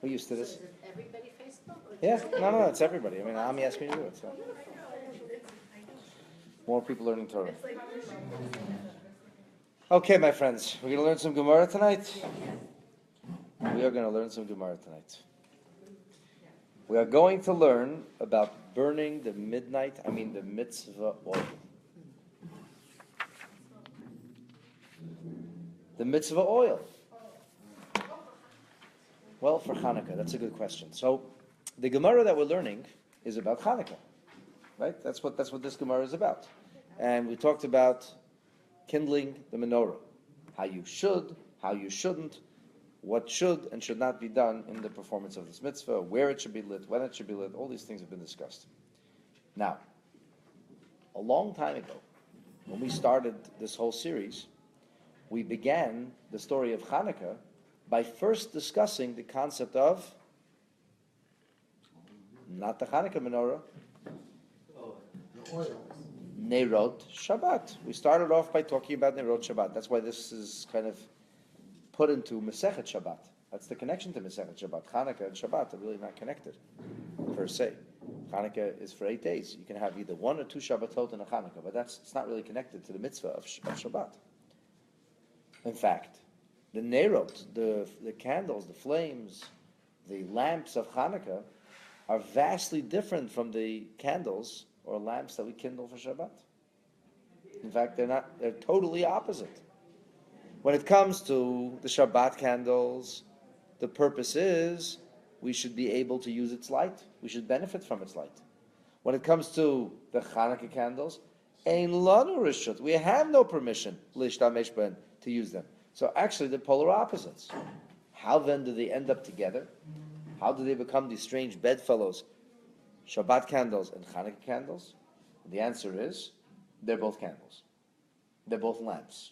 We're used to this. So is it everybody Facebook? Or Yeah, no, it's everybody. I mean, Ami asked me to do it, so. More people learning Torah. Okay, my friends, we're going to learn some Gemara tonight. We are going to learn some Gemara tonight. We are going to learn about burning the mitzvah oil. The mitzvah oil. Well, for Chanukah, that's a good question. So, the Gemara that we're learning is about Chanukah, right? That's what this Gemara is about. And we talked about kindling the menorah, how you should, how you shouldn't, what should and should not be done in the performance of this mitzvah, where it should be lit, when it should be lit. All these things have been discussed. Now, a long time ago, when we started this whole series, we began the story of Chanukah by first discussing the concept of not the Chanukah menorah, The oil. Neirot Shabbat. We started off by talking about Neirot Shabbat. That's why this is kind of put into Masechet Shabbat. That's the connection to Masechet Shabbat. Chanukah and Shabbat are really not connected, per se. Chanukah is for 8 days. You can have either 1 or 2 Shabbatot in a Chanukah, but it's not really connected to the mitzvah of Shabbat. In fact, the Neirot, the candles, the flames, the lamps of Chanukah are vastly different from the candles or lamps that we kindle for Shabbat. In fact, they're totally opposite. When it comes to the Shabbat candles, the purpose is we should be able to use its light. We should benefit from its light. When it comes to the Chanukah candles, ein lanu rishut, we have no permission lishtamesh ben, to use them. So actually, they're polar opposites. How then do they end up together? How do they become these strange bedfellows, Shabbat candles and Chanukah candles? The answer is, they're both candles. They're both lamps.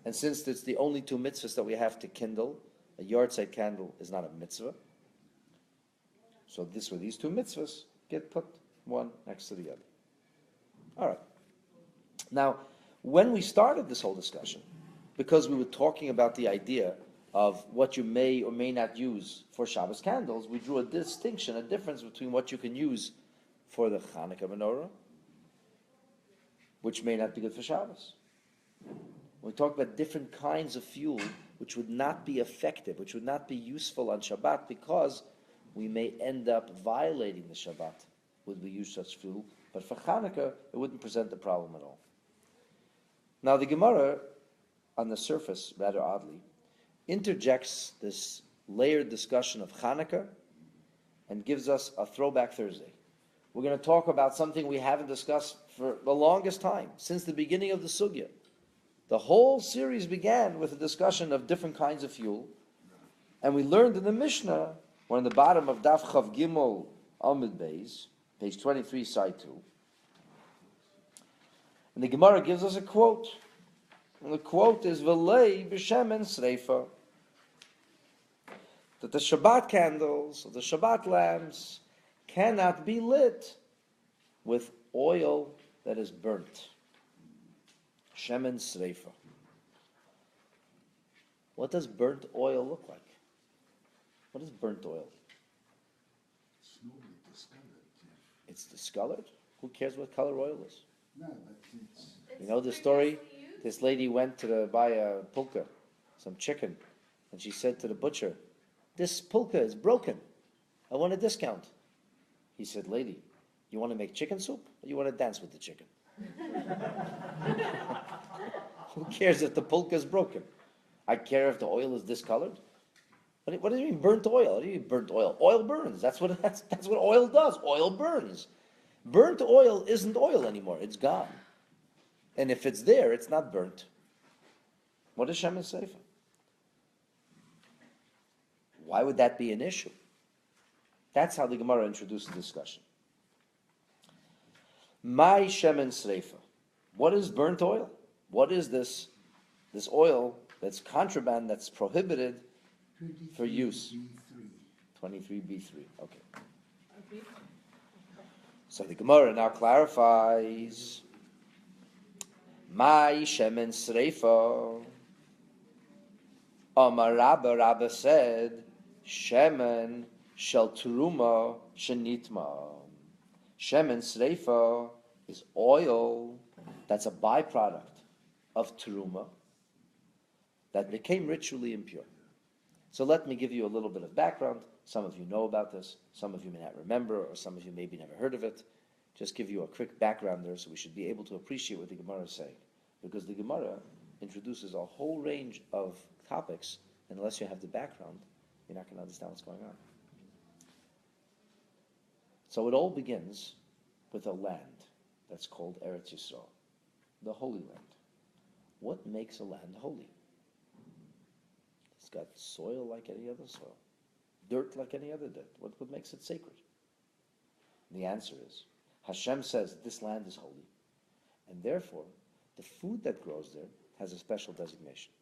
And since it's the only 2 mitzvahs that we have to kindle, a yahrzeit candle is not a mitzvah. So these 2 mitzvahs get put one next to the other. All right. Now, when we started this whole discussion, because we were talking about the idea of what you may or may not use for Shabbos candles, we drew a distinction, a difference between what you can use for the Chanukah menorah, which may not be good for Shabbos. We talked about different kinds of fuel which would not be effective, which would not be useful on Shabbat because we may end up violating the Shabbat when we use such fuel. But for Chanukah, it wouldn't present a problem at all. Now the Gemara, on the surface, rather oddly, interjects this layered discussion of Chanukah and gives us a throwback Thursday. We're going to talk about something we haven't discussed for the longest time, since the beginning of the Sugya. The whole series began with a discussion of different kinds of fuel, and we learned in the Mishnah, we're on the bottom of Daf Chav Gimel Amud Beis, page 23, side 2, and the Gemara gives us a quote. And the quote is V'lei b'shemen sreifa, that the Shabbat candles, or the Shabbat lamps, cannot be lit with oil that is burnt. Shemen sreifa. What does burnt oil look like? What is burnt oil? It's normally discolored. It's discolored? Who cares what color oil is? No, but it's... You know the story? This lady went to buy a pulka, some chicken, and she said to the butcher, "This pulka is broken. I want a discount." He said, "Lady, you want to make chicken soup or you want to dance with the chicken?" Who cares if the pulka is broken? I care if the oil is discolored. What do you mean burnt oil? What do you mean burnt oil? Oil burns. That's what oil does. Oil burns. Burnt oil isn't oil anymore. It's gone. And if it's there, it's not burnt. What does Shemen Sreifa? Why would that be an issue? That's how the Gemara introduced the discussion. My Shemen Sreifa. What is burnt oil? What is this oil that's contraband, that's prohibited for use? 23b3. Okay. So the Gemara now clarifies. My Shemen Sreifa. Amar Rabba said, Shemen shel teruma shenitma. Shemen sreifa is oil that's a byproduct of teruma that became ritually impure. So let me give you a little bit of background. Some of you know about this, some of you may not remember, or some of you maybe never heard of it. Just give you a quick background there so we should be able to appreciate what the Gemara is saying. Because the Gemara introduces a whole range of topics, and unless you have the background, you're not going to understand what's going on. So it all begins with a land that's called Eretz Yisrael, the Holy Land. What makes a land holy? It's got soil like any other soil, dirt like any other dirt. What makes it sacred? And the answer is, Hashem says this land is holy, and therefore the food that grows there has a special designation,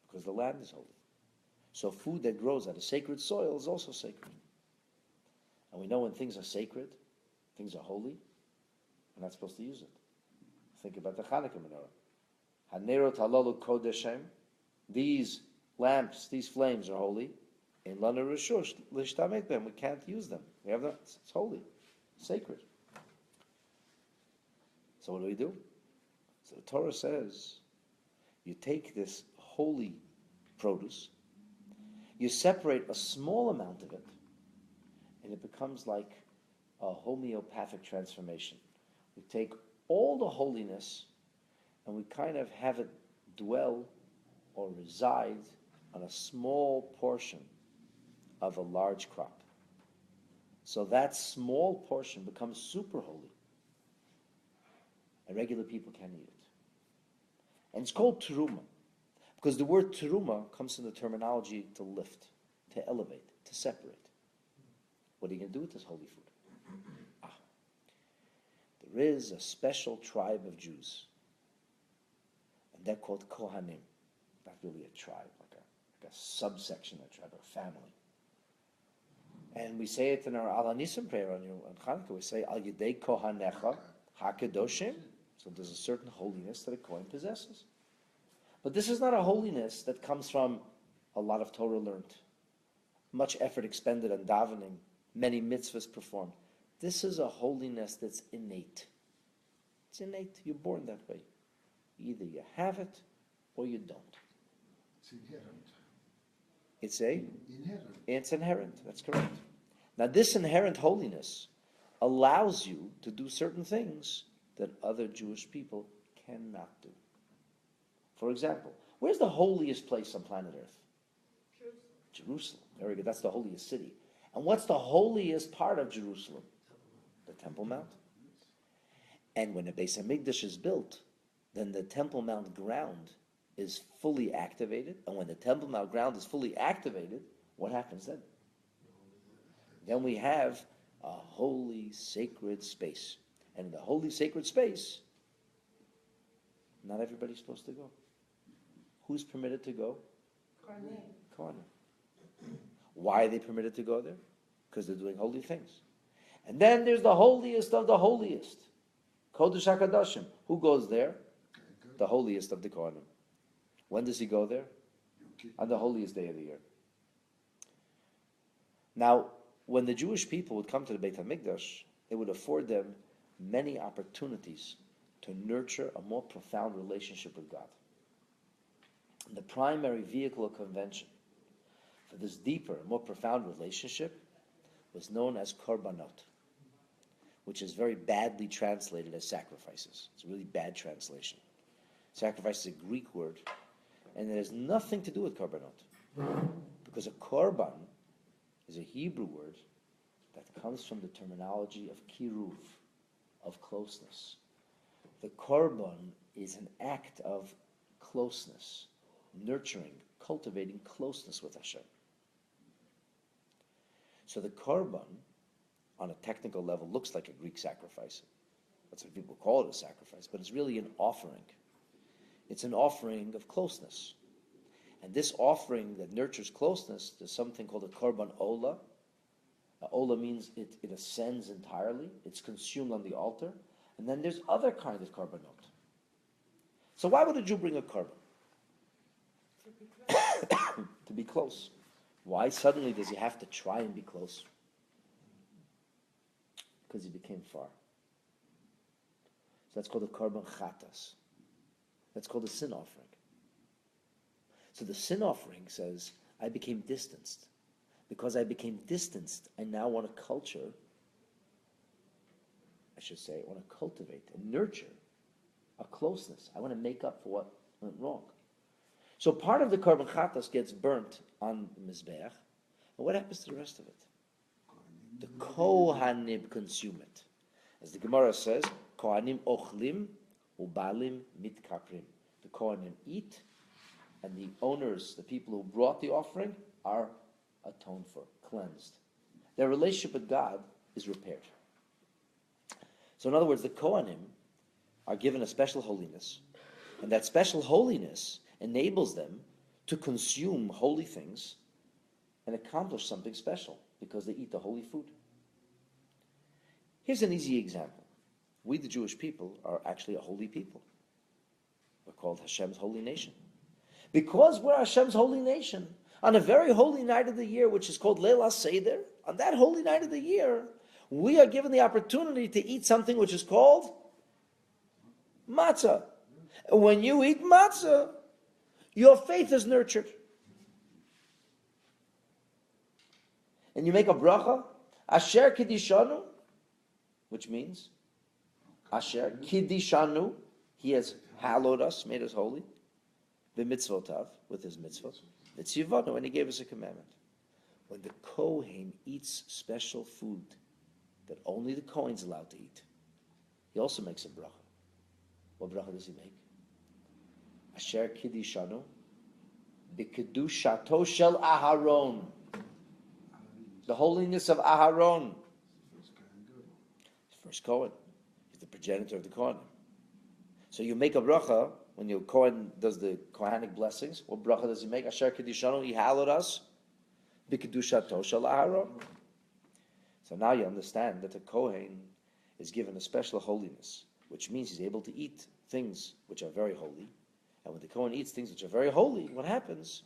because the land is holy. So food that grows out of sacred soil is also sacred. And we know when things are sacred, things are holy, we're not supposed to use it. Think about the Chanukah menorah. Hanerot halalu kodeshem. These lamps, these flames are holy. In lana rishush lishtamek them. We can't use them. We have that. It's holy, sacred. So what do? So the Torah says, you take this holy produce, you separate a small amount of it, and it becomes like a homeopathic transformation. We take all the holiness and we kind of have it dwell or reside on a small portion of a large crop. So that small portion becomes super holy. And regular people can't eat it. And it's called teruma, because the word teruma comes from the terminology to lift, to elevate, to separate. What are you going to do with this holy food? There is a special tribe of Jews, and they're called Kohanim. Not really a tribe, like a subsection of a tribe, a family. And we say it in our Al Hanisim prayer on Chanukah. We say Al Yedei Kohanecha HaKadoshim. So there's a certain holiness that a Kohen possesses. But this is not a holiness that comes from a lot of Torah learned, much effort expended on davening, many mitzvahs performed. This is a holiness that's innate. It's innate. You're born that way. Either you have it or you don't. It's inherent. It's inherent. That's correct. Now this inherent holiness allows you to do certain things that other Jewish people cannot do. For example, where's the holiest place on planet Earth? Jerusalem. Very good. That's the holiest city. And what's the holiest part of Jerusalem? The Temple Mount. And when the Beis Hamikdash is built, then the Temple Mount ground is fully activated. And when the Temple Mount ground is fully activated, what happens then? Then we have a holy, sacred space. And in the holy, sacred space, not everybody's supposed to go. Who's permitted to go? Kohanim. Why are they permitted to go there? Because they're doing holy things. And then there's the holiest of the holiest. Kodesh HaKadoshim. Who goes there? The holiest of the Kohanim. When does he go there? On the holiest day of the year. Now, when the Jewish people would come to the Beit HaMikdash, it would afford them many opportunities to nurture a more profound relationship with God. And the primary vehicle of convention for this deeper, more profound relationship was known as korbanot, which is very badly translated as sacrifices. It's a really bad translation. Sacrifice is a Greek word, and it has nothing to do with korbanot, because a korban is a Hebrew word that comes from the terminology of kiruv, of closeness. The korban is an act of closeness, nurturing, cultivating closeness with Hashem. So the korban, on a technical level, looks like a Greek sacrifice. That's what people call it, a sacrifice, but it's really an offering. It's an offering of closeness. And this offering that nurtures closeness, there's something called a korban ola. Ola means it ascends entirely. It's consumed on the altar. And then there's other kinds of korbanot. So why would a Jew bring a korban? To be close. Why suddenly does he have to try and be closer? Because he became far. So that's called a korban chatas. That's called a sin offering. So the sin offering says, I became distanced. Because I became distanced, I now want to cultivate and nurture a closeness. I want to make up for what went wrong. So part of the korban chatas gets burnt on the mizbeach. And what happens to the rest of it? The kohanim consume it. As the Gemara says, kohanim ochlim ubalim mitkaprim. The kohanim eat, and the owners, the people who brought the offering, are atoned for, cleansed. Their relationship with God is repaired. So in other words, the kohanim are given a special holiness, and that special holiness enables them to consume holy things and accomplish something special because they eat the holy food. Here's an easy example. We, the Jewish people, are actually a holy people. We're called Hashem's holy nation. Because we're Hashem's holy nation, on a very holy night of the year, which is called Leil HaSeder, on that holy night of the year, we are given the opportunity to eat something which is called matzah. And when you eat matzah, your faith is nurtured. And you make a bracha, Asher Kiddishanu, which means, Asher Kiddishanu, he has hallowed us, made us holy, the mitzvotav, with his mitzvot, the tzivanu, and he gave us a commandment. When the Kohen eats special food that only the Kohen's allowed to eat, he also makes a bracha. What bracha does he make? Asher Kiddishanu, B'kedushato shel Aharon, the holiness of Aharon. First Kohen. He's the progenitor of the Kohen. So you make a bracha when your Kohen does the Kohanic blessings. What bracha does he make? Asher Kiddishanu, he hallowed us. B'kedushato shel Aharon. So now you understand that the Kohen is given a special holiness, which means he's able to eat things which are very holy. And when the Kohen eats things which are very holy, what happens?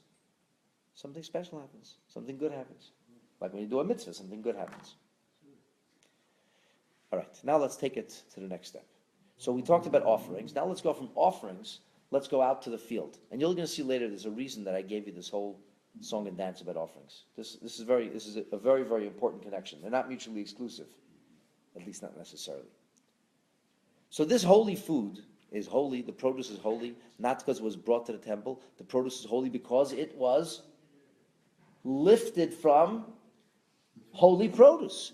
Something special happens. Something good happens. Like when you do a mitzvah, something good happens. All right, now let's take it to the next step. So we talked about offerings. Now let's go from offerings, let's go out to the field. And you're going to see later there's a reason that I gave you this whole song and dance about offerings. This is a very, very important connection. They're not mutually exclusive, at least not necessarily. So this holy food is holy, the produce is holy, not because it was brought to the temple. The produce is holy because it was lifted from holy produce.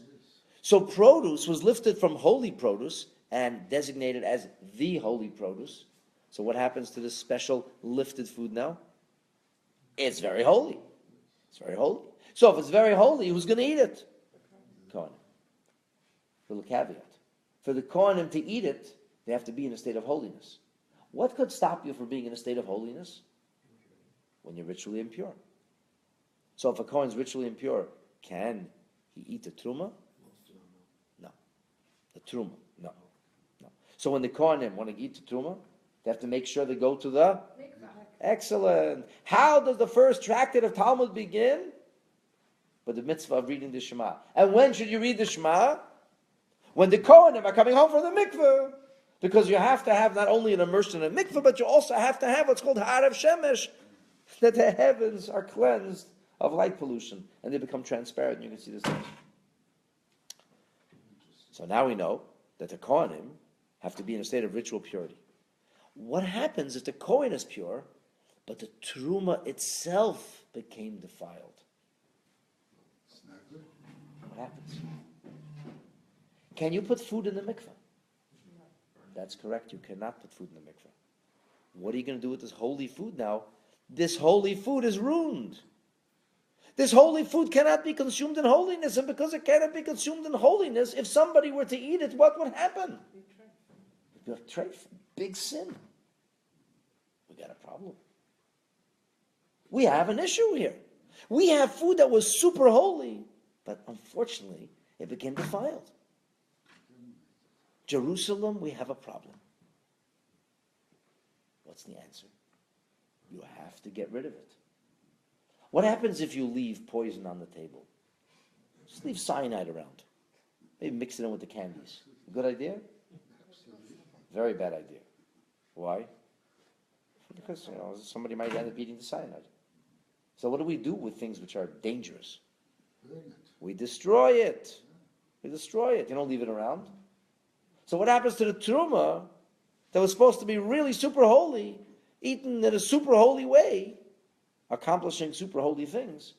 So produce was lifted from holy produce and designated as the holy produce. So what happens to this special lifted food now? It's very holy. It's very holy. So if it's very holy, who's going to eat it? Kohanim. Little caveat. For the Kohanim to eat it, they have to be in a state of holiness. What could stop you from being in a state of holiness? When you're ritually impure. So if a Kohen's ritually impure, can he eat the truma? No. The truma? No. So when the Kohanim want to eat the truma, they have to make sure they go to the Mitzvah. Excellent. How does the first tractate of Talmud begin? With the mitzvah of reading the Shema. And when should you read the Shema? When the Kohanim are coming home from the mikveh. Because you have to have not only an immersion in a mikveh, but you also have to have what's called harav shemesh, that the heavens are cleansed of light pollution and they become transparent. You can see this thing. So now we know that the Kohanim have to be in a state of ritual purity. What happens if the Kohen is pure, but the truma itself became defiled? It's not good. What happens? Can you put food in the mikveh? That's correct. You cannot put food in the mikveh. What are you going to do with this holy food now? This holy food is ruined. This holy food cannot be consumed in holiness, and because it cannot be consumed in holiness, if somebody were to eat it, what would happen? Treif. Big sin. We got a problem. We have an issue here. We have food that was super holy, but unfortunately, it became defiled. Jerusalem, we have a problem. What's the answer? You have to get rid of it. What happens if you leave poison on the table? Just leave cyanide around. Maybe mix it in with the candies. Good idea? Very bad idea. Why? Because somebody might end up eating the cyanide. So what do we do with things which are dangerous? Burn it. We destroy it. We destroy it. You don't leave it around. So what happens to the truma that was supposed to be really super holy, eaten in a super holy way, accomplishing super holy things,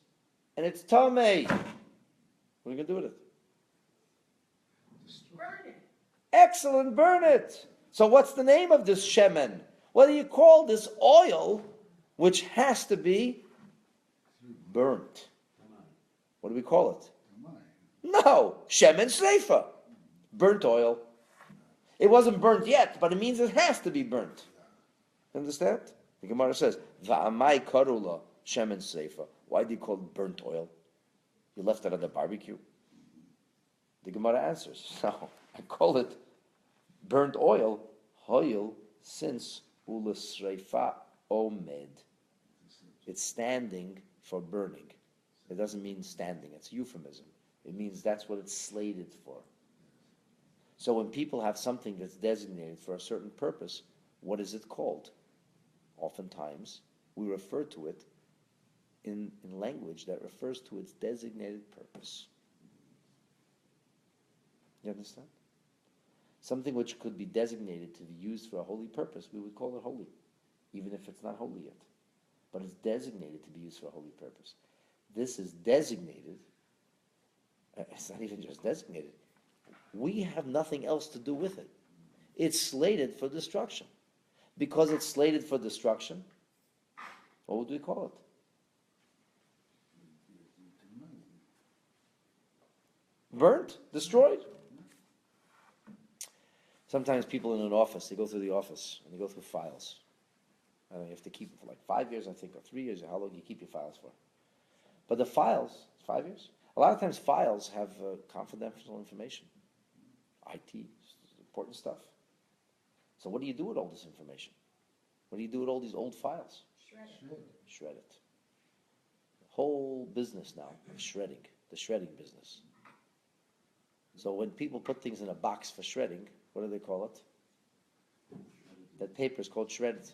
and it's tamei? What are you going to do with it? Burn it. Excellent, burn it. So what's the name of this shemen? What do you call this oil which has to be burnt? What do we call it? No, shemen sleifa, burnt oil. It wasn't burnt yet, but it means it has to be burnt. Understand? The Gemara says, "Va'amai karula shemen sleifa." Why do you call it burnt oil? You left it on the barbecue. The Gemara answers, "No, I call it burnt oil, hoil, since ulasreifa omed. It's standing for burning. It doesn't mean standing. It's a euphemism. It means that's what it's slated for. So when people have something that's designated for a certain purpose, what is it called? Oftentimes, we refer to it in language that refers to its designated purpose. You understand? Something which could be designated to be used for a holy purpose, we would call it holy, even if it's not holy yet. But it's designated to be used for a holy purpose. This is designated. It's not even just designated. We have nothing else to do with it. It's slated for destruction. Because it's slated for destruction, what would we call it? Burnt? Destroyed? Sometimes people in an office, they go through the office and they go through files. You have to keep them for like 5 years, I think, or 3 years, or how long do you keep your files for? But the files, 5 years? A lot of times files have confidential information. IT, important stuff. So what do you do with all this information? What do you do with all these old files? Shred it. The whole business now is shredding, the shredding business. So when people put things in a box for shredding, what do they call it? That paper is called shredded.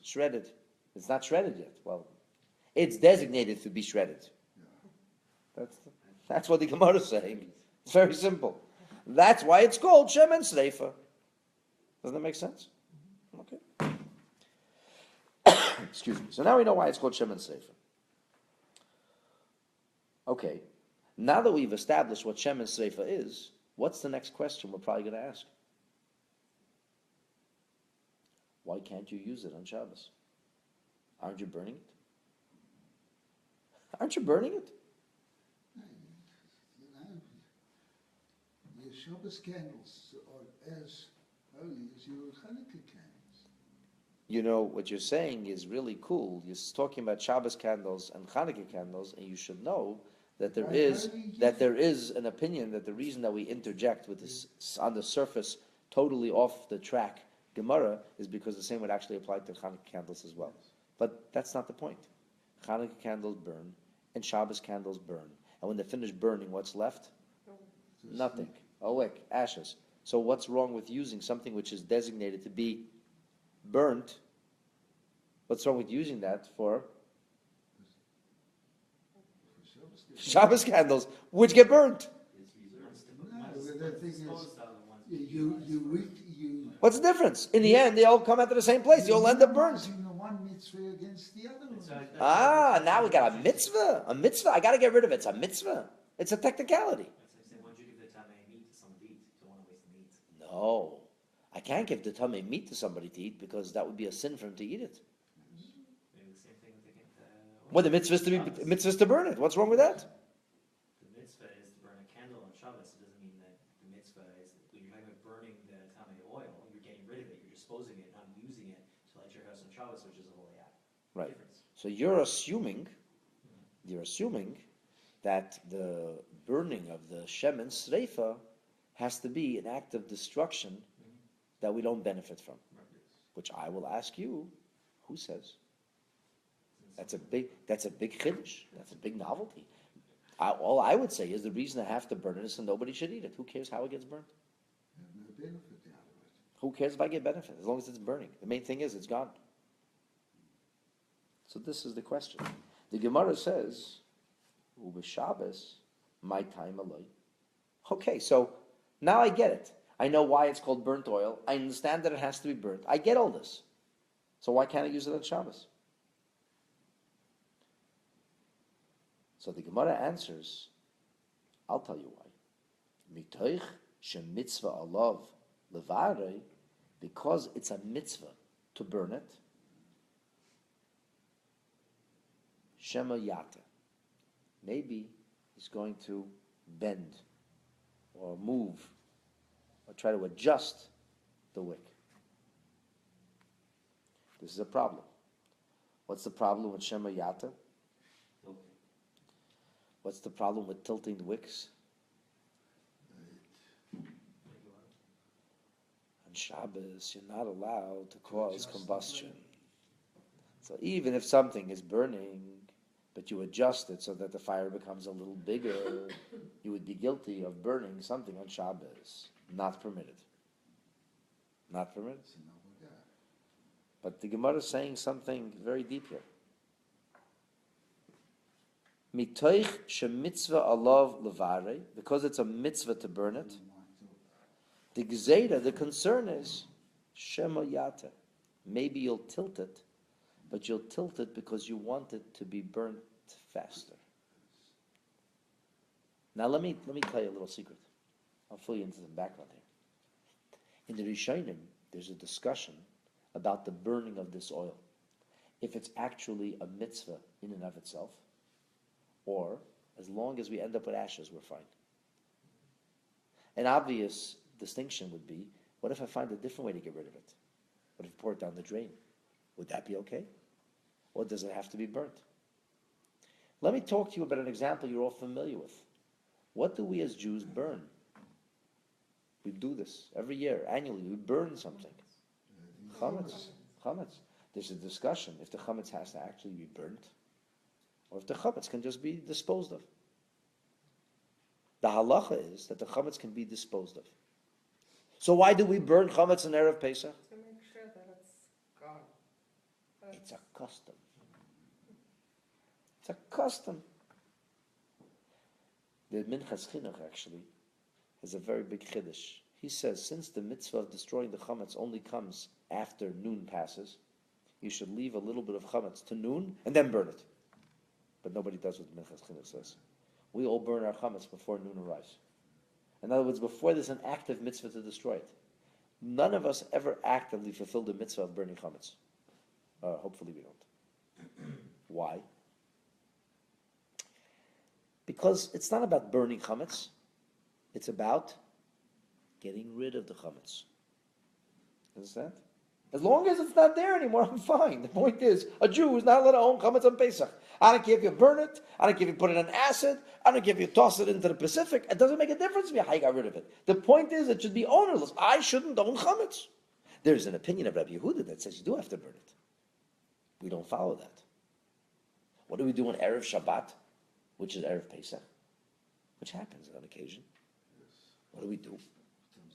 Shredded. It's not shredded yet. Well, it's designated to be shredded. That's what the Gemara is saying. It's very simple. That's why it's called shemen sleifa. Doesn't that make sense? Okay. Excuse me. So now we know why it's called shemen sleifa. Okay. Now that we've established what shemen sleifa is, what's the next question we're probably going to ask? Why can't you use it on Shabbos? Aren't you burning it? Aren't you burning it? Your Shabbos candles are as holy as your Chanukah candles. You know, what you're saying is really cool. You're talking about Shabbos candles and Chanukah candles, and you should know that there is an opinion that the reason that we interject with this on the surface, totally off the track gemara, is because the same would actually apply to Chanukah candles as well. But that's not the point. Chanukah candles burn, and Shabbos candles burn. And when they finish burning, what's left? Nothing. Awek, ashes. So what's wrong with using something which is designated to be burnt? What's wrong with using that for Shabbos candles, which get burnt? No, the thing is, you What's the difference? In the end, they all come out to the same place. They all end up burnt. using the one mitzvah against the other one. Now we got a mitzvah. A mitzvah. I got to get rid of it. It's a mitzvah. It's a technicality. Why don't you give the tamei meat to somebody to eat? You don't want to waste the meat. No, I can't give the tamei meat to somebody to eat because that would be a sin for him to eat it. Maybe the same thing with the Well, the mitzvah is to burn it. What's wrong with that? The mitzvah is to burn a candle on Shabbos. It doesn't mean that the mitzvah is when you're talking about burning the tamei oil, you're getting rid of it, you're disposing it, not using it to light your house on Shabbos, which is a holy act. Right. Difference. So you're assuming that the burning of the shemen sreifa has to be an act of destruction that we don't benefit from. Which I will ask you, who says? Doesn't That's a big chiddush. That's a big novelty. All I would say is the reason I have to burn it is so nobody should eat it. Who cares how it gets burnt? You have no benefit out of it. Who cares if I get benefit? As long as it's burning. The main thing is it's gone. So this is the question. The Gemara says, Shabbos, my time alone. Okay, so now I get it. I know why it's called burnt oil. I understand that it has to be burnt. I get all this. So why can't I use it on Shabbos? So the Gemara answers, I'll tell you why. Mitoich shemitzvah alav levarei, because it's a mitzvah to burn it. Shema yata. Maybe he's going to bend or move or try to adjust the wick. This is a problem. What's the problem with Shema yata? What's the problem with tilting the wicks? On Shabbos, you're not allowed to cause combustion. So even if something is burning, but you adjust it so that the fire becomes a little bigger, you would be guilty of burning something on Shabbos. Not permitted. Not permitted. But the Gemara is saying something very deep here. Mitoich shemitzvah alav levare, because it's a mitzvah to burn it. The gzeira, the concern is shema yata. Maybe you'll tilt it, but you'll tilt it because you want it to be burnt faster. Now let me tell you a little secret. I'll fill you into some background here. In the Rishonim, there's a discussion about the burning of this oil. If it's actually a mitzvah in and of itself, or as long as we end up with ashes, we're fine. An obvious distinction would be, what if I find a different way to get rid of it? What if I pour it down the drain? Would that be okay? Or does it have to be burnt? Let me talk to you about an example you're all familiar with. What do we as Jews burn? We do this every year, annually. We burn something. Chametz. Chametz. There's a discussion if the chametz has to actually be burnt, or if the chametz can just be disposed of. The halacha is that the chametz can be disposed of. So why do we burn chametz in Erev Pesach? To make sure that it's gone. It's a custom. It's a custom. The Minchas Chinuch actually has a very big chiddush. He says, since the mitzvah of destroying the chametz only comes after noon passes, you should leave a little bit of chametz to noon and then burn it. But nobody does what Minchas Chinuch says. We all burn our chametz before noon arrives. In other words, before there's an active mitzvah to destroy it. None of us ever actively fulfill the mitzvah of burning chametz. Hopefully we don't. Why? Because it's not about burning chametz. It's about getting rid of the chametz. Understand? As long as it's not there anymore, I'm fine. The point is, a Jew is not allowed to own chametz on Pesach. I don't care if you burn it. I don't care if you put it on acid. I don't care if you toss it into the Pacific. It doesn't make a difference to me how you got rid of it. The point is, it should be ownerless. I shouldn't own chametz. There's an opinion of Rabbi Yehuda that says you do have to burn it. We don't follow that. What do we do on Erev Shabbat, which is Erev Pesach? Which happens on occasion. What do?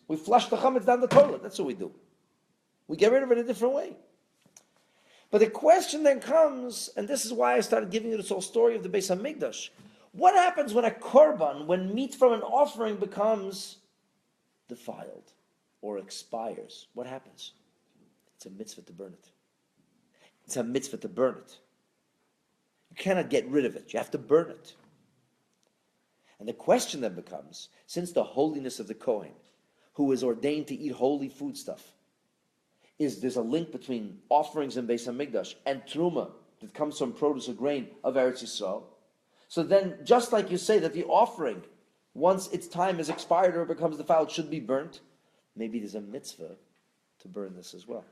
We flush the chametz down the toilet. That's what we do. We get rid of it a different way. But the question then comes, and this is why I started giving you this whole story of the Beis HaMikdash. What happens when a korban, when meat from an offering becomes defiled or expires? What happens? It's a mitzvah to burn it. It's a mitzvah to burn it. You cannot get rid of it. You have to burn it. And the question then becomes, since the holiness of the Kohen, who is ordained to eat holy foodstuff, there's a link between offerings in Beis HaMikdash and truma that comes from produce or grain of Eretz Yisrael. So then, just like you say that the offering, once its time is expired or becomes defiled, should be burnt, maybe there's a mitzvah to burn this as well.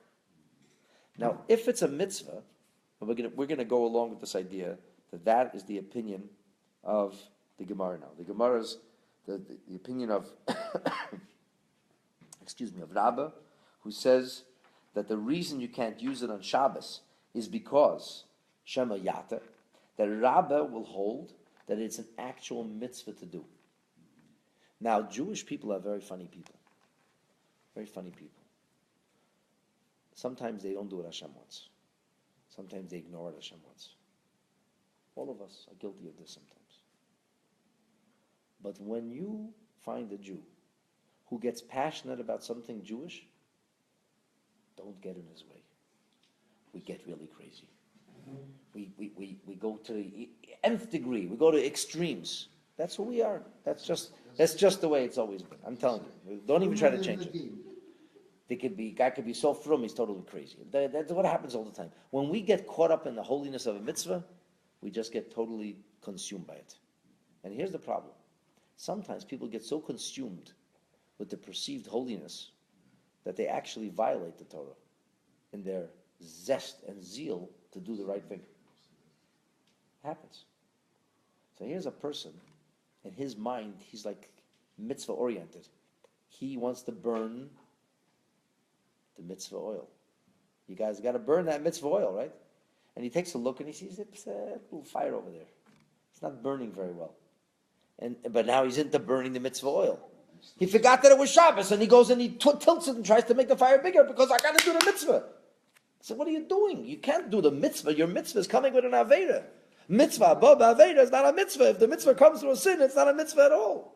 Now, if it's a mitzvah, we're going to go along with this idea that is the opinion of the Gemara now. The Gemara's the opinion of of Rabbah, who says that the reason you can't use it on Shabbos is because Shema Yata, that Rabbah will hold that it's an actual mitzvah to do. Now, Jewish people are very funny people. Very funny people. Sometimes they don't do what Hashem wants. Sometimes they ignore what Hashem wants. All of us are guilty of this sometimes. But when you find a Jew who gets passionate about something Jewish, don't get in his way. We get really crazy. We go to the nth degree. We go to extremes. That's who we are. That's just the way it's always been. I'm telling you. Don't even try to change it. Guy could be so frum, he's totally crazy. That's what happens all the time. When we get caught up in the holiness of a mitzvah, we just get totally consumed by it. And here's the problem. Sometimes people get so consumed with the perceived holiness that they actually violate the Torah in their zest and zeal to do the right thing. It happens. So here's a person, in his mind, he's like mitzvah oriented. He wants to burn the mitzvah oil. You guys got to burn that mitzvah oil, right? And he takes a look and he sees it's a little fire over there. It's not burning very well. But now he's into burning the mitzvah oil. He forgot that it was Shabbos, and he goes and he tilts it and tries to make the fire bigger because I got to do the mitzvah. So what are you doing? You can't do the mitzvah. Your mitzvah is coming with an Aveda. Mitzvah above Aveda is not a mitzvah. If the mitzvah comes through a sin, it's not a mitzvah at all.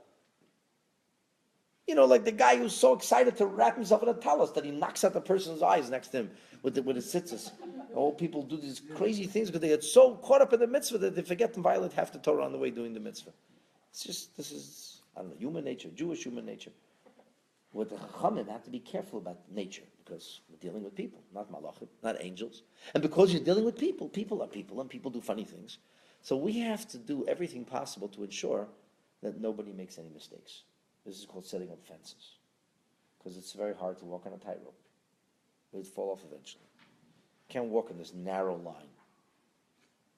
You know, like the guy who's so excited to wrap himself in a talus that he knocks out the person's eyes next to him with his tzitzis. All people do these crazy things because they get so caught up in the mitzvah that they forget to violate half the Torah on the way doing the mitzvah. This is, I don't know, human nature, Jewish human nature. With the Chachamim, have to be careful about nature because we're dealing with people, not malachim, not angels. And because you're dealing with people, people are people, and people do funny things. So we have to do everything possible to ensure that nobody makes any mistakes. This is called setting up fences. Because it's very hard to walk on a tightrope. It'll fall off eventually. You can't walk in this narrow line.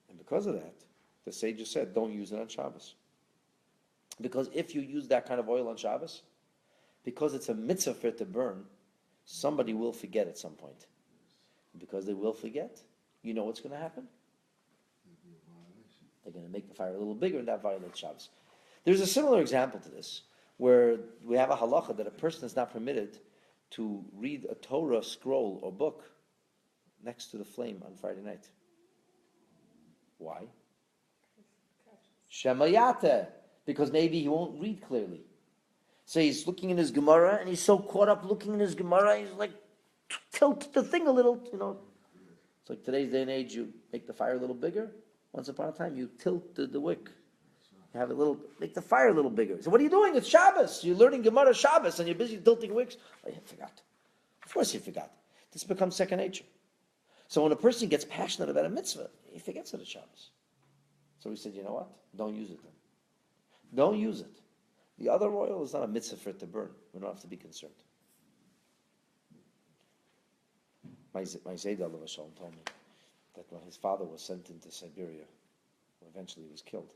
And because of that, the sages said, don't use it on Shabbos. Because if you use that kind of oil on Shabbos, because it's a mitzvah for it to burn, somebody will forget at some point. Because they will forget, you know what's going to happen? They're going to make the fire a little bigger, and that violates Shabbos. There's a similar example to this, where we have a halacha that a person is not permitted to read a Torah scroll or book next to the flame on Friday night. Why? Shemayate, because maybe he won't read clearly. So he's looking in his Gemara, and he's so caught up looking in his Gemara, he's like, tilt the thing a little, you know. It's like today's day and age, you make the fire a little bigger. Once upon a time, you tilt the wick. You have make the fire a little bigger. So what are you doing? It's Shabbos. You're learning Gemara Shabbos, and you're busy tilting wicks. Oh, you forgot. Of course you forgot. This becomes second nature. So when a person gets passionate about a mitzvah, he forgets it at Shabbos. So we said, you know what? Don't use it then. Don't use it. The other oil is not a mitzvah for it to burn. We don't have to be concerned. My Zayda told me that when his father was sent into Siberia, eventually he was killed.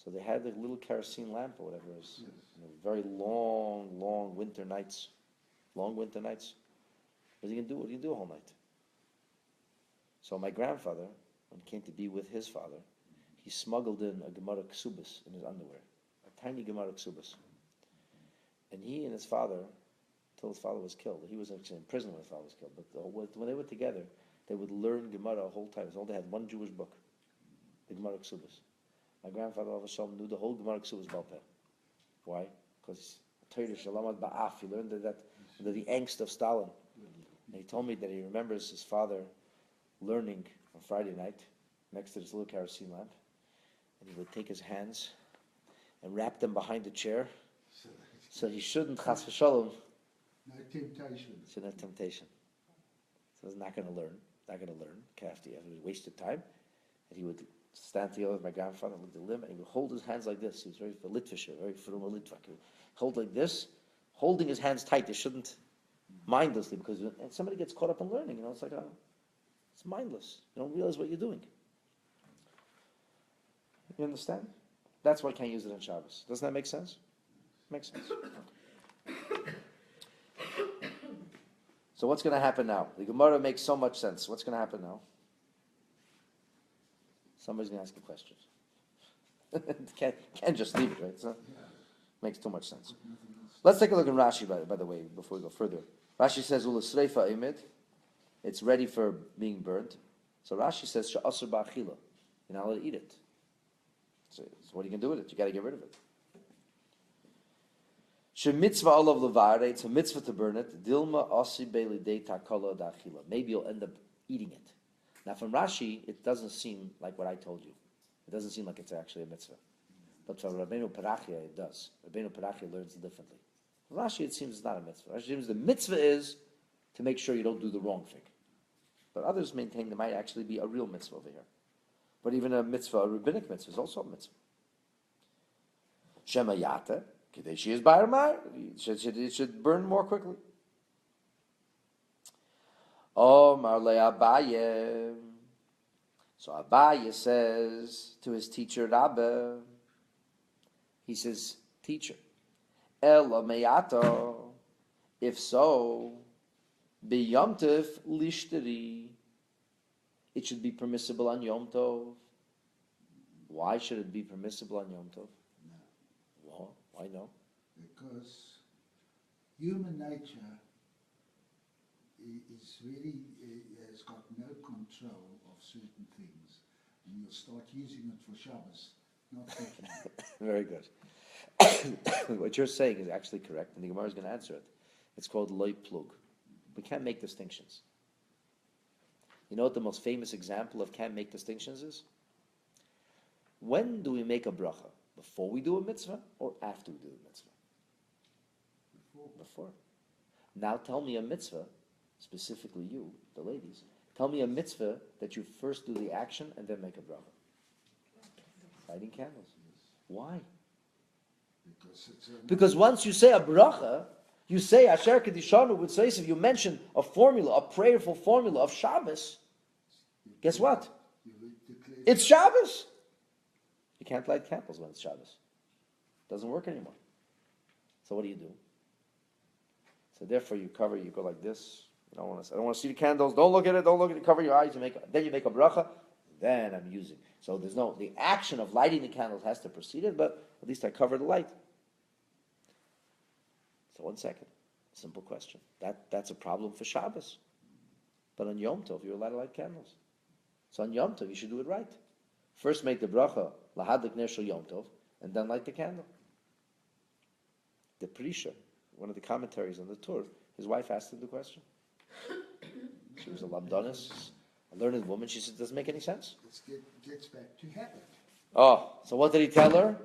So they had a little kerosene lamp or whatever it was. Yes. Very long winter nights. Long winter nights. What are you going to do? What do you do a whole night? So my grandfather, when he came to be with his father, he smuggled in a gemara ksubas in his underwear. A tiny gemara ksubas. And he and his father, until his father was killed, he was actually in prison when his father was killed, but when they were together, they would learn gemara a whole time. So they had one Jewish book, the gemara ksubas. My grandfather knew the whole gemara ksubas Baal Peh. Why? Because Torah Shalamad Ba'af, he learned that under the angst of Stalin. And he told me that he remembers his father learning on Friday night next to this little kerosene lamp, and he would take his hands and wrap them behind the chair, so he shouldn't chas v'shalom. No temptation. Shouldn't have temptation. So he's not going to learn. Not going to learn. Kafti. It was wasted time. And he would stand together with my grandfather, look at the limb, and he would hold his hands like this. He was very Litvisher, very from a Litvak. He would hold like this, holding his hands tight. They shouldn't mindlessly, because and somebody gets caught up in learning. It's like it's mindless. You don't realize what you're doing. You understand? That's why I can't use it on Shabbos. Doesn't that make sense? Makes sense. So what's going to happen now? The Gemara makes so much sense. What's going to happen now? Somebody's going to ask you questions. Can't just leave it, right? So, makes too much sense. Let's take a look at Rashi, by the way, before we go further. Rashi says, "Ulasreifa imid," it's ready for being burnt. So Rashi says, "She'asur ba'achila," you're not allowed to eat it. So what are you going to do with it? You got to get rid of it. Mitzvah olav levare, it's a mitzvah to burn it. Dilma asi be'lidei takala da'achila. Maybe you'll end up eating it. Now from Rashi, it doesn't seem like what I told you. It doesn't seem like it's actually a mitzvah. But from Rabbeinu Parachia, it does. Rabbeinu Parachia learns differently. From Rashi, it seems it's not a mitzvah. Rashi seems the mitzvah is to make sure you don't do the wrong thing. But others maintain there might actually be a real mitzvah over here. But even a mitzvah, a rabbinic mitzvah, is also a mitzvah. Shema yata, kadeshi is bayramar. It should burn more quickly. Oh, Marle Abaye. So Abaye says to his teacher Rabbe, he says, teacher, Ela meyato, if so, b'yomtiv lishteri, it should be permissible on Yom Tov. Why should it be permissible on Yom Tov? No. Well, why no? Because human nature is really has got no control of certain things, and you'll start using it for Shabbos, not thinking. Very good. What you're saying is actually correct, and the Gemara is going to answer it. It's called loy plug. We can't make distinctions. You know what the most famous example of can't make distinctions is? When do we make a bracha? Before we do a mitzvah or after we do a mitzvah? Before. Now tell me a mitzvah, specifically you, the ladies, tell me a mitzvah that you first do the action and then make a bracha. Lighting candles. Why? Because once you say a bracha, you say Asher Kedishanu with Seis, if you mention a formula, a prayerful formula of Shabbos, guess what? It's Shabbos. You can't light candles when it's Shabbos. It doesn't work anymore. So what do? So therefore you go like this. I don't want to see the candles. Don't look at it. Cover your eyes. Then you make a bracha. Then I'm using. So the action of lighting the candles has to precede it, but at least I cover the light. So 1 second. Simple question. That's a problem for Shabbos. But on Yom Tov, you're allowed to light candles. So on Yom Tov, you should do it right. First make the bracha, lahadlik ner shel Yom Tov, and then light the candle. The Prisha, one of the commentaries on the Torah, his wife asked him the question. She was a lamdonis, a learned woman. She said, doesn't make any sense. It gets back to habit. Oh, so what did he tell her?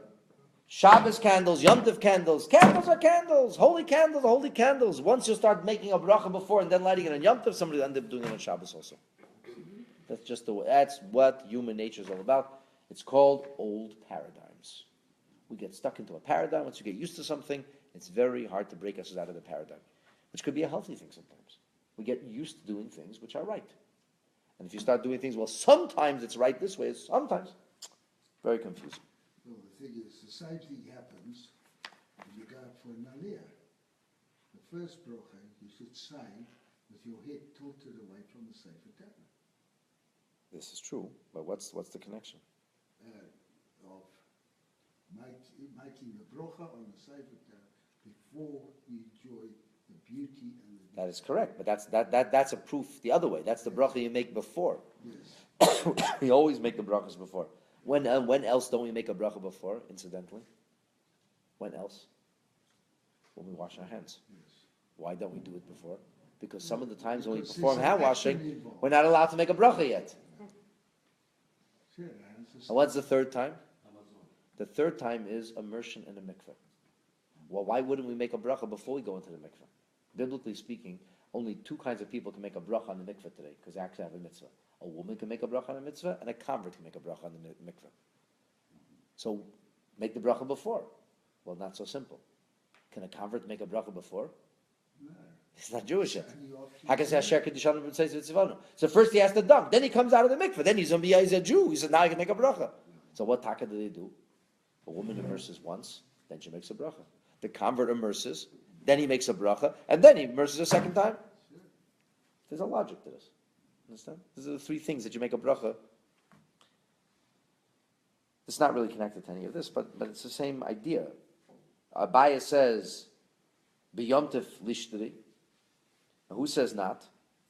Shabbos candles, Yom Tov candles. Candles are candles. Holy candles are holy candles. Once you start making a bracha before and then lighting it on Yom Tov, somebody will end up doing it on Shabbos also. That's what human nature is all about. It's called old paradigms. We get stuck into a paradigm. Once you get used to something, it's very hard to break us out of the paradigm, which could be a healthy thing sometimes. We get used to doing things which are right. And if you start doing things, well, sometimes it's right this way, sometimes. Very confusing. Well, the thing is, the same thing happens when you go out for an aliyah. The first bracha you should say with your head tilted away from the Sefer Torah. This is true, but what's the connection? Of making the bracha on the Sefer Torah before you enjoy the beauty and the... That is correct, but that's a proof the other way. That's the bracha you make before. Yes. We always make the brachas before. When else don't we make a bracha before, incidentally? When else? When we wash our hands. Yes. Why don't we do it before? Because some of the times when we perform hand washing, we're not allowed to make a bracha yet. Sure, And what's the third time? The third time is immersion in a mikveh. Well, why wouldn't we make a bracha before we go into the mikveh? Biblically speaking, only two kinds of people can make a bracha on the mikveh today, because they actually have a mitzvah. A woman can make a bracha on a mitzvah, and a convert can make a bracha on the mikveh. So, make the bracha before. Well, not so simple. Can a convert make a bracha before? No. He's not Jewish yet. And you How can he say Asher Kedishanu b'Tzeis v'Tzivanu? So first he has to dunk, then he comes out of the mikveh, then he's a Jew. He said, now I can make a bracha. So what taka do they do? A woman immerses once, then she makes a bracha. The convert immerses, then he makes a bracha, and then he immerses a second time. There's a logic to this. Understand? These are the three things that you make a bracha. It's not really connected to any of this, but it's the same idea. Abaya says, "B'yomtiv lishtri." Who says not?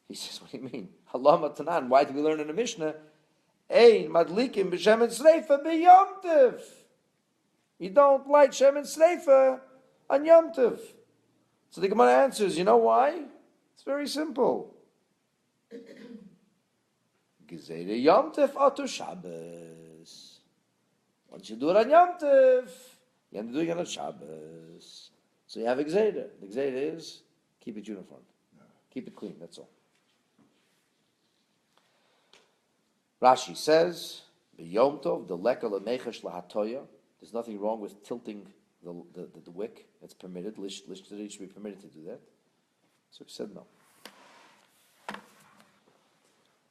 He says, "What do you mean? Halama tanan. Why do we learn in the Mishnah? Ein madlikim b'shemen sreifa b'yomtiv. You don't light shemen sreifa on yomtiv." So the Gemara answers, you know why? It's very simple. Gezerah yomtiv atu Shabbos. Once you do it on yomtiv, you end up doing it on Shabbos. So you have a gezerah. The gezerah is keep it uniform, keep it clean. That's all. Rashi says, "B'yom tov the lekal lemechash lahatoya." There's nothing wrong with tilting the wick. It's permitted. Lish should be permitted to do that. So he said no.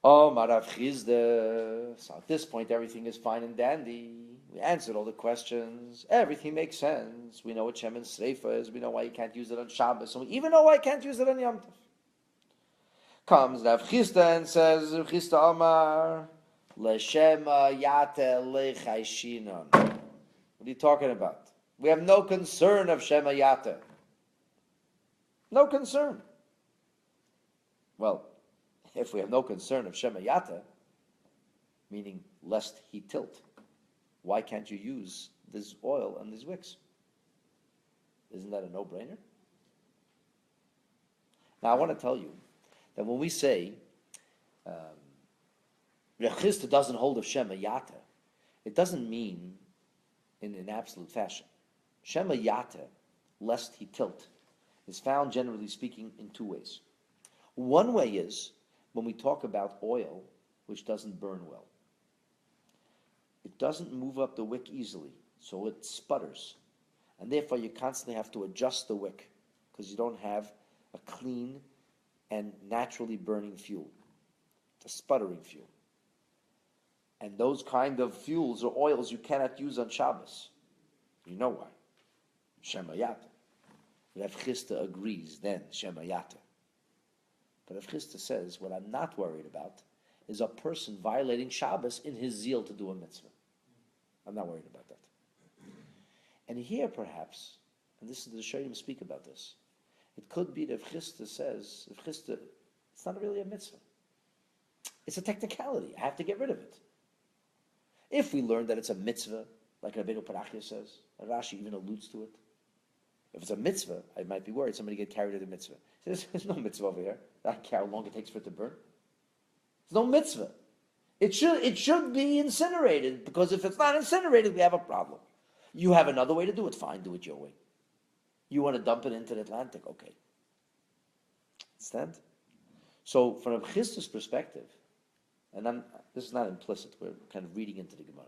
Oh, Marav Chizda. So at this point, everything is fine and dandy. We answered all the questions. Everything makes sense. We know what Shemen Sreifa is. We know why you can't use it on Shabbos. And we even know why you can't use it on Yom Tov. Comes Rav Chizda and says, Rav Chizda Amar, L'Shema Yate Lechayshinon. What are you talking about? We have no concern of Shema Yate. No concern. Well, if we have no concern of Shema Yate, meaning lest he tilt, why can't you use this oil and these wicks? Isn't that a no-brainer? Now I want to tell you that when we say Rav Chizda doesn't hold of Shema Yate, it doesn't mean in an absolute fashion. Shema Yate, lest he tilt, is found, generally speaking, in two ways. One way is when we talk about oil which doesn't burn well. It doesn't move up the wick easily, so it sputters. And therefore you constantly have to adjust the wick because you don't have a clean and naturally burning fuel. It's a sputtering fuel. And those kind of fuels or oils you cannot use on Shabbos. You know why? Shema Yate. Rav Chizda agrees then, Shema Yate. But Rav Chizda says, what I'm not worried about is a person violating Shabbos in his zeal to do a mitzvah. I'm not worried about that. And here perhaps, and this is the Shoyim speak about this, it could be that Rav Chizda says, Rav Chizda, it's not really a mitzvah. It's a technicality. I have to get rid of it. If we learn that it's a mitzvah, like Rabbeinu Parachia says, and Rashi even alludes to it, if it's a mitzvah, I might be worried somebody get carried to the mitzvah. There's no mitzvah over here. I don't care how long it takes for it to burn. There's no mitzvah. It should be incinerated, because if it's not incinerated, we have a problem. You have another way to do it, fine, do it your way. You want to dump it into the Atlantic, okay. Understand? So from a Chizda's perspective, and this is not implicit, we're kind of reading into the Gemara.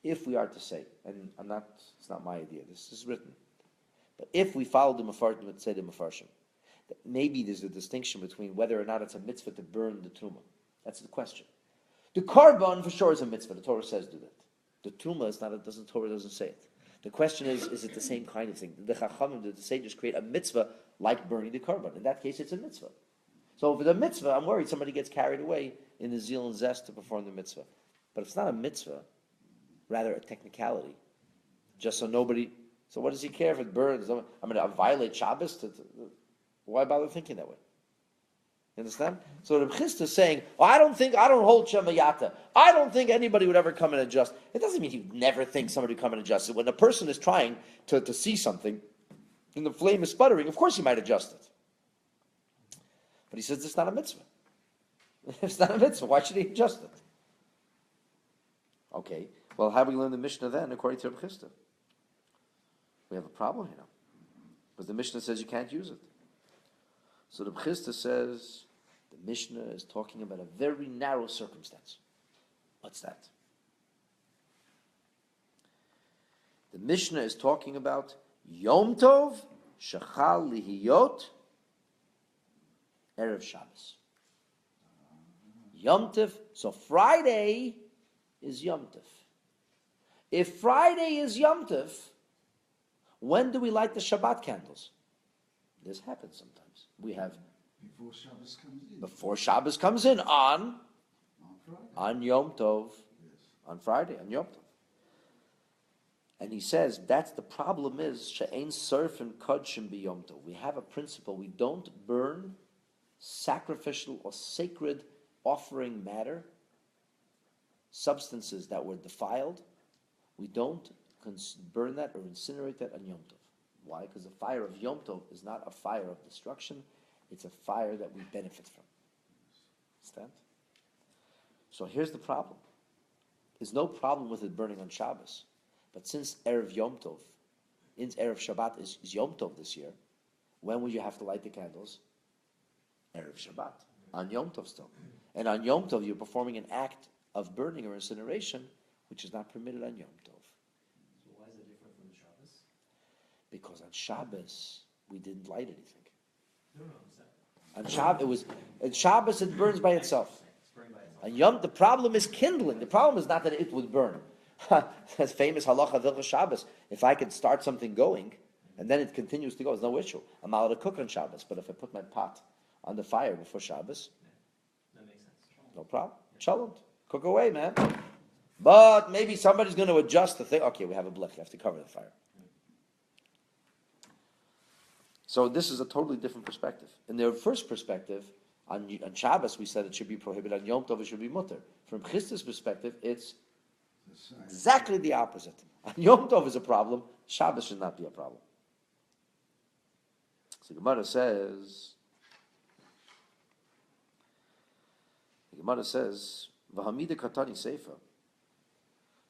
If we are to say, and it's not my idea, this is written, but if we follow the Mefarshim, let's say the Mefarshim, that maybe there's a distinction between whether or not it's a mitzvah to burn the truma. That's the question. The korban for sure is a mitzvah. The Torah says do that. The truma is not. The Torah doesn't say it. The question is it the same kind of thing? The Chachamim, the sages create a mitzvah like burning the korban. In that case, it's a mitzvah. So for the mitzvah, I'm worried somebody gets carried away in the zeal and zest to perform the mitzvah. But if it's not a mitzvah, rather a technicality, just so nobody. So what does he care if it burns? I'm going to violate Shabbos. Why bother thinking that way? You understand? So the Chizda is saying, I don't hold Shema Yate. I don't think anybody would ever come and adjust. It doesn't mean he would never think somebody would come and adjust it. When a person is trying to see something, and the flame is sputtering, of course he might adjust it. But he says it's not a mitzvah. If it's not a mitzvah, why should he adjust it? Okay, well, how do we learn the Mishnah then, according to Rabbi Chizda? We have a problem here now. Because the Mishnah says you can't use it. So the Chizda says the Mishnah is talking about a very narrow circumstance. What's that? The Mishnah is talking about Yom Tov Shechal Lihiyot Erev Shabbos. Yom Tov, so Friday is Yom Tov. If Friday is Yom Tov, when do we light the Shabbat candles? This happens sometimes. We have before Shabbos comes in. Before Shabbos comes in on Friday. on Yom Tov, Yes. on Friday, on Yom Tov. And he says that's the problem is she'ein surfin kodshim b'yom tov. We have a principle: we don't burn sacrificial or sacred offering matter, substances that were defiled. We don't burn that or incinerate that on Yom Tov. Why? Because the fire of Yom Tov is not a fire of destruction; it's a fire that we benefit from. Understand? So here's the problem: there's no problem with it burning on Shabbos. But since Erev Yom Tov, Erev Shabbat is Yom Tov this year, when would you have to light the candles? Erev Shabbat. On Yom Tov still. And on Yom Tov, you're performing an act of burning or incineration, which is not permitted on Yom Tov. So why is it different from the Shabbos? Because on Shabbos, we didn't light anything. No, I'm saying. On Shabbos, it burns by itself. It's burned by itself. On Yom, the problem is kindling. The problem is not that it would burn. That's famous halacha of Shabbos. If I could start something going, and then it continues to go, there's no issue. I'm allowed to cook on Shabbos, but if I put my pot on the fire before Shabbos, That makes sense. no problem. Shalom. Cook away, man. But maybe somebody's going to adjust the thing. Okay, we have a blech. You have to cover the fire. So this is a totally different perspective. In their first perspective, on Shabbos, we said it should be prohibited. On Yom Tov, it should be mutter. From Christus' perspective, it's exactly the opposite. On Yom Tov is a problem. Shabbos should not be a problem. So Gemara says, "V'hamida katani seifa."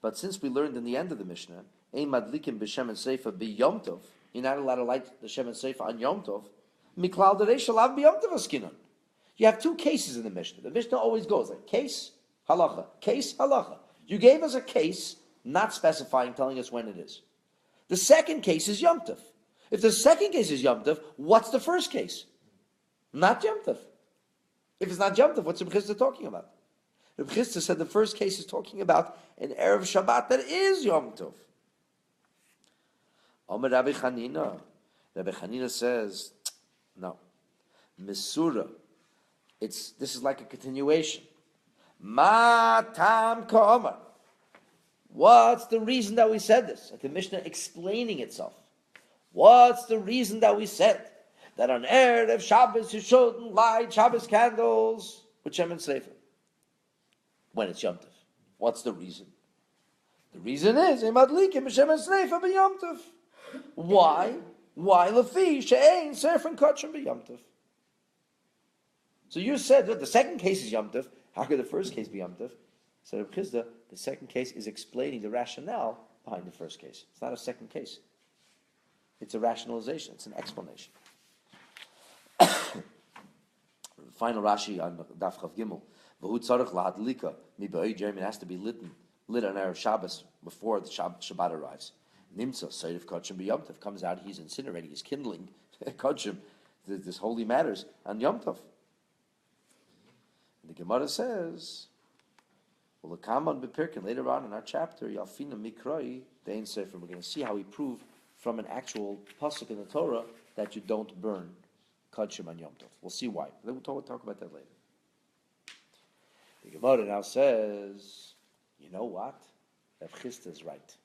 But since we learned in the end of the Mishnah, "Ein madlikim b'shem and seifa b'yom tov," you're not allowed to light the shem and seifa on Yom Tov. Miklal derei shalav b'yom tov askinon. You have two cases in the Mishnah. The Mishnah always goes like case halacha, case halacha. You gave us a case, not specifying, telling us when it is. The second case is Yom Tov. If the second case is Yom Tov, what's the first case? Not Yom Tov. If it's not Yom Tov, what's Rabbi Chisda talking about? Rabbi Chisda said the first case is talking about an Erev Shabbat that is Yom Tov. Omer Rabbi Chanina. Rabbi Chanina says, no. Mesura. This is like a continuation. Ma tam ka'omar. What's the reason that we said this? Like the Mishnah explaining itself. What's the reason that we said that on Erev Shabbos you shouldn't light Shabbos candles with Shem and Seifa when it's Yom Tov? What's the reason? The reason is Madlikim Shem and Seifa b'Yom Tov. Why? Why lefi she'ein Sefer and Kachim b'Yom Tov? So you said that the second case is Yom Tov. How could the first case be Yom Tov? So Reb Chisda, the second case is explaining the rationale behind the first case. It's not a second case. It's a rationalization. It's an explanation. Final Rashi on Daf Chav Gimel. V'hu tzarich lahadlika mi'ba'oi Jeremy. It has to be lit on Erev Shabbos before the Shabbat arrives. Nimtza Seif Kachim b'Yom Tov comes out. He's incinerating. He's kindling Kachim. This holy matters on Yom Tov. The Gemara says, well, the Kaman B'Pirkin, later on in our chapter, Yalfina Mikroi, Dein Sefer, we're going to see how we prove from an actual pasuk in the Torah that you don't burn Kodshim on Yom Tov. We'll see why. We'll talk about that later. The Gemara now says, you know what? Rav Chisda is right.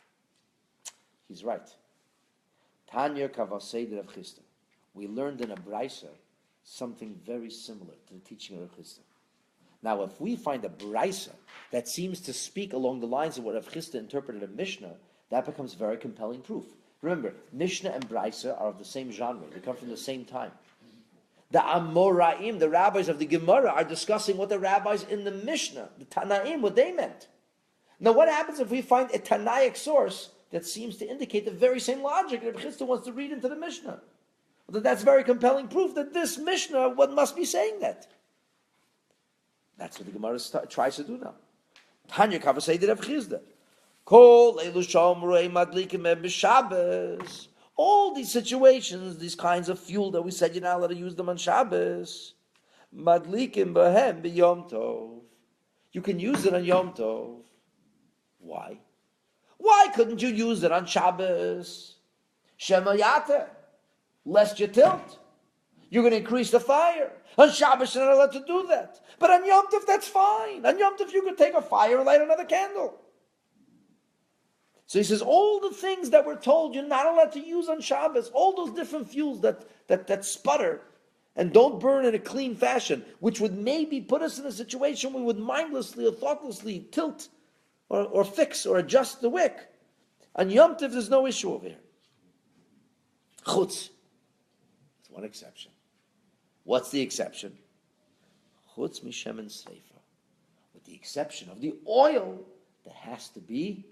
He's right. Tanya Kavasei Rav Chisda. We learned in a Braisa something very similar to the teaching of Rav Chisda. Now, if we find a brisa that seems to speak along the lines of what Rav Chisda interpreted in Mishnah, that becomes very compelling proof. Remember, Mishnah and brisa are of the same genre. They come from the same time. The Amoraim, the rabbis of the Gemara, are discussing what the rabbis in the Mishnah, the Tanaim, what they meant. Now, what happens if we find a Tanaic source that seems to indicate the very same logic that Rav Chisda wants to read into the Mishnah? Well, that's very compelling proof that this Mishnah must be saying that. That's what the Gemara tries to do now. Tanya Kavasei Rav Chisda. Kol elu shomrei madlikim b'Shabbos. All these situations, these kinds of fuel that we said you're not allowed to use them on Shabbos. Madlikim b'hem b'Yom Tov. You can use it on Yom Tov. Why? Why couldn't you use it on Shabbos? Shema yata, lest you tilt. You're going to increase the fire. On Shabbos, you're not allowed to do that. But on Yom Tov, that's fine. On Yom Tov, you could take a fire and light another candle. So he says all the things that we're told you're not allowed to use on Shabbos, all those different fuels that sputter and don't burn in a clean fashion, which would maybe put us in a situation where we would mindlessly or thoughtlessly tilt or fix or adjust the wick. On Yom Tov, there's no issue over here. Chutz. That's one exception. What's the exception? Chutz mishem and seifa. With the exception of the oil that has to be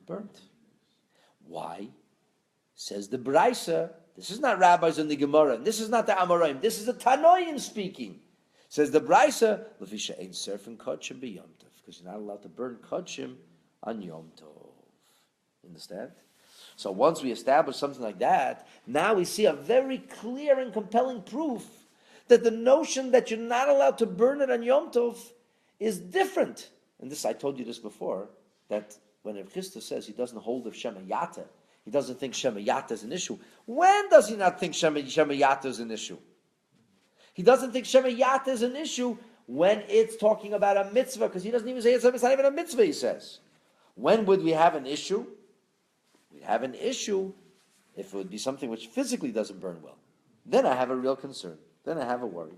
burnt. Why? Says the Braisa. This is not rabbis in the Gemara, and this is not the Amoraim. This is the Tanoim speaking. Says the Braisa, Lefisha ain't surfing kodshim be Yom Tov, because you're not allowed to burn kodshim on Yom Tov. Understand? So once we establish something like that, now we see a very clear and compelling proof that the notion that you're not allowed to burn it on Yom Tov is different. And this, I told you this before, that when Rav Chisda says he doesn't hold of Shemayata, he doesn't think Shemayata is an issue. When does he not think Shemayata is an issue? He doesn't think Shemayata is an issue when it's talking about a mitzvah, because he doesn't even say it's not even a mitzvah, he says. When would we have an issue? We'd have an issue if it would be something which physically doesn't burn well. Then I have a real concern. Then I have a worry.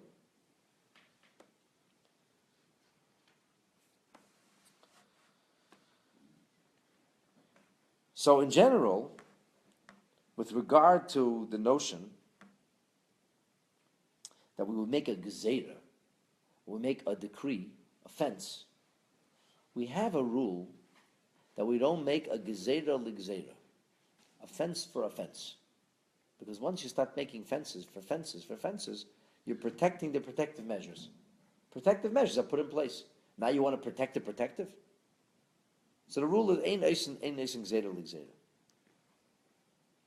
So in general, with regard to the notion that we will make a gezerah, we make a decree, a fence, we have a rule that we don't make a gezerah l'gezerah, a fence for a fence. Because once you start making fences for fences, you're protecting the protective measures. Protective measures are put in place. Now you want to protect the protective? So the rule is ein eisen gezerah l'gezerah.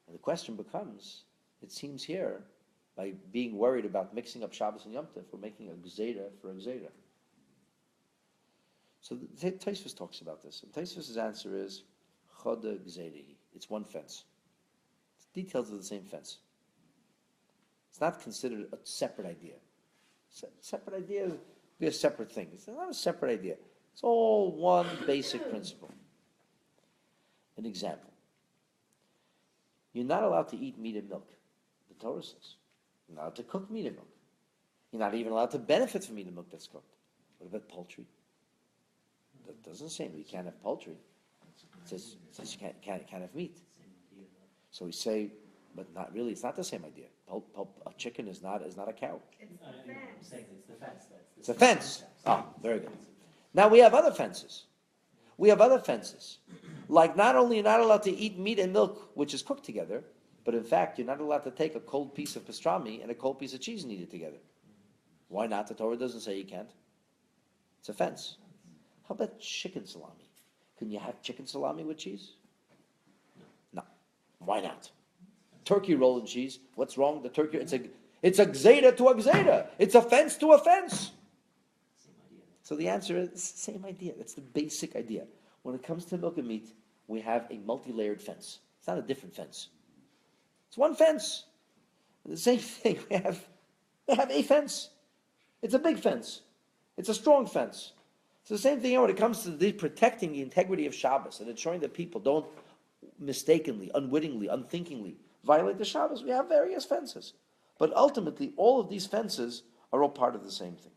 And the question becomes, it seems here, by being worried about mixing up Shabbos and Yom Tov, we're making a gezerah for a gezerah. So the Tosfos talks about this. And Tosfos' answer is, choda gezerah. It's one fence. It's details of the same fence. It's not considered a separate idea. Separate idea would be a separate thing. It's not a separate idea. It's all one basic principle. An example. You're not allowed to eat meat and milk. The Torah says. You're not allowed to cook meat and milk. You're not even allowed to benefit from meat and milk that's cooked. What about poultry? That doesn't say you can't have poultry. It says you can't have meat. So we say, but not really. It's not the same idea. A chicken is not a cow. It's the fence. It's a fence. Ah, very good. Now we have other fences. Like not only you're not allowed to eat meat and milk, which is cooked together, but in fact you're not allowed to take a cold piece of pastrami and a cold piece of cheese and eat it together. Why not? The Torah doesn't say you can't. It's a fence. How about chicken salami? Can you have chicken salami with cheese? No. Why not? Turkey roll and cheese. What's wrong? The turkey. It's a gzeda to a gzeda. It's a fence to a fence. So the answer is it's the same idea. That's the basic idea. When it comes to milk and meat, we have a multi-layered fence. It's not a different fence. It's one fence. And the same thing, we have a fence. It's a big fence. It's a strong fence. It's the same thing when it comes to protecting the integrity of Shabbos and ensuring that people don't mistakenly, unwittingly, unthinkingly violate the Shabbos. We have various fences. But ultimately, all of these fences are all part of the same thing.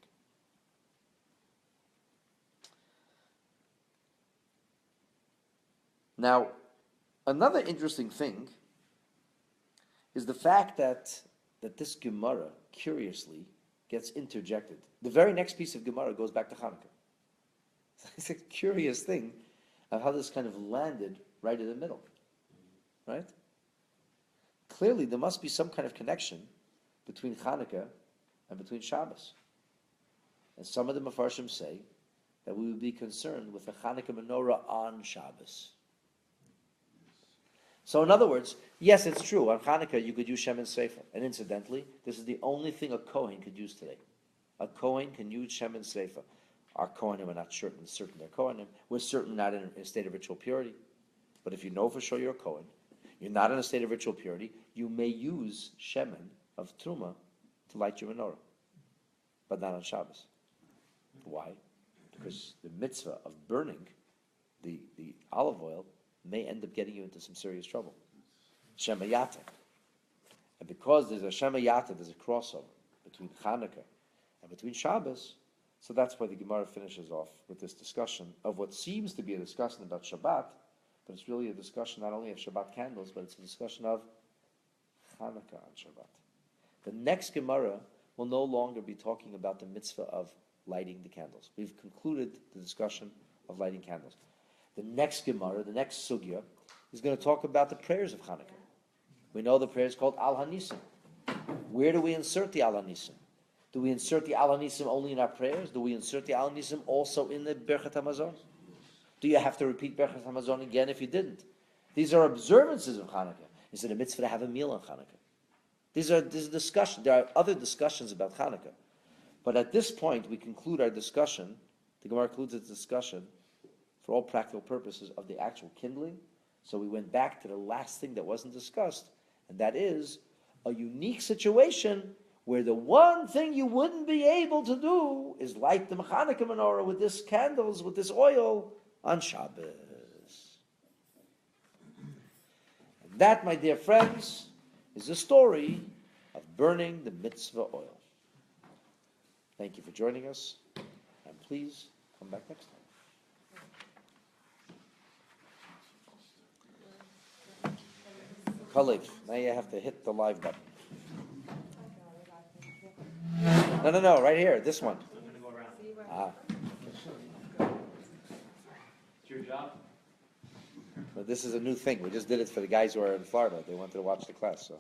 Now, another interesting thing is the fact that this Gemara, curiously, gets interjected. The very next piece of Gemara goes back to Chanukah. It's a curious thing of how this kind of landed right in the middle. Right? Clearly, there must be some kind of connection between Chanukah and between Shabbos. And some of the Mefarshim say that we would be concerned with the Chanukah menorah on Shabbos. So in other words, yes, it's true. On Chanukah, you could use Shem and Sefer. And incidentally, this is the only thing a Kohen could use today. A Kohen can use Shem and Sefer. Our Kohanim are not certain they're Kohanim. We're certainly not in a state of ritual purity. But if you know for sure you're a Kohen, you're not in a state of ritual purity, you may use Shemen of Truma to light your menorah. But not on Shabbos. Why? Because the mitzvah of burning the olive oil may end up getting you into some serious trouble. Shemayata. And because there's a Shemayata, there's a crossover between Chanukah and between Shabbos, so that's why the Gemara finishes off with this discussion of what seems to be a discussion about Shabbat, but it's really a discussion not only of Shabbat candles, but it's a discussion of Chanukah on Shabbat. The next Gemara will no longer be talking about the mitzvah of lighting the candles. We've concluded the discussion of lighting candles. The next Gemara, the next Sugya, is going to talk about the prayers of Chanukah. We know the prayer is called Al Hanisim. Where do we insert the Al Hanisim? Do we insert the Al Hanisim only in our prayers? Do we insert the Al Hanisim also in the Berchat HaMazon? Do you have to repeat Berchat HaMazon again if you didn't? These are observances of Chanukah. Is it a mitzvah to have a meal on Chanukah? These are discussions. There are other discussions about Chanukah. But at this point, we conclude our discussion. The Gemara concludes its discussion for all practical purposes of the actual kindling. So we went back to the last thing that wasn't discussed, and that is a unique situation where the one thing you wouldn't be able to do is light the Chanukah menorah with this candles, with this oil on Shabbos. And that, my dear friends, is the story of burning the mitzvah oil. Thank you for joining us, and please come back next time. Kalev, now you have to hit the live button. No, right here, this one. I'm gonna go around. It's your job. But this is a new thing. We just did it for the guys who are in Florida. They wanted to watch the class, so.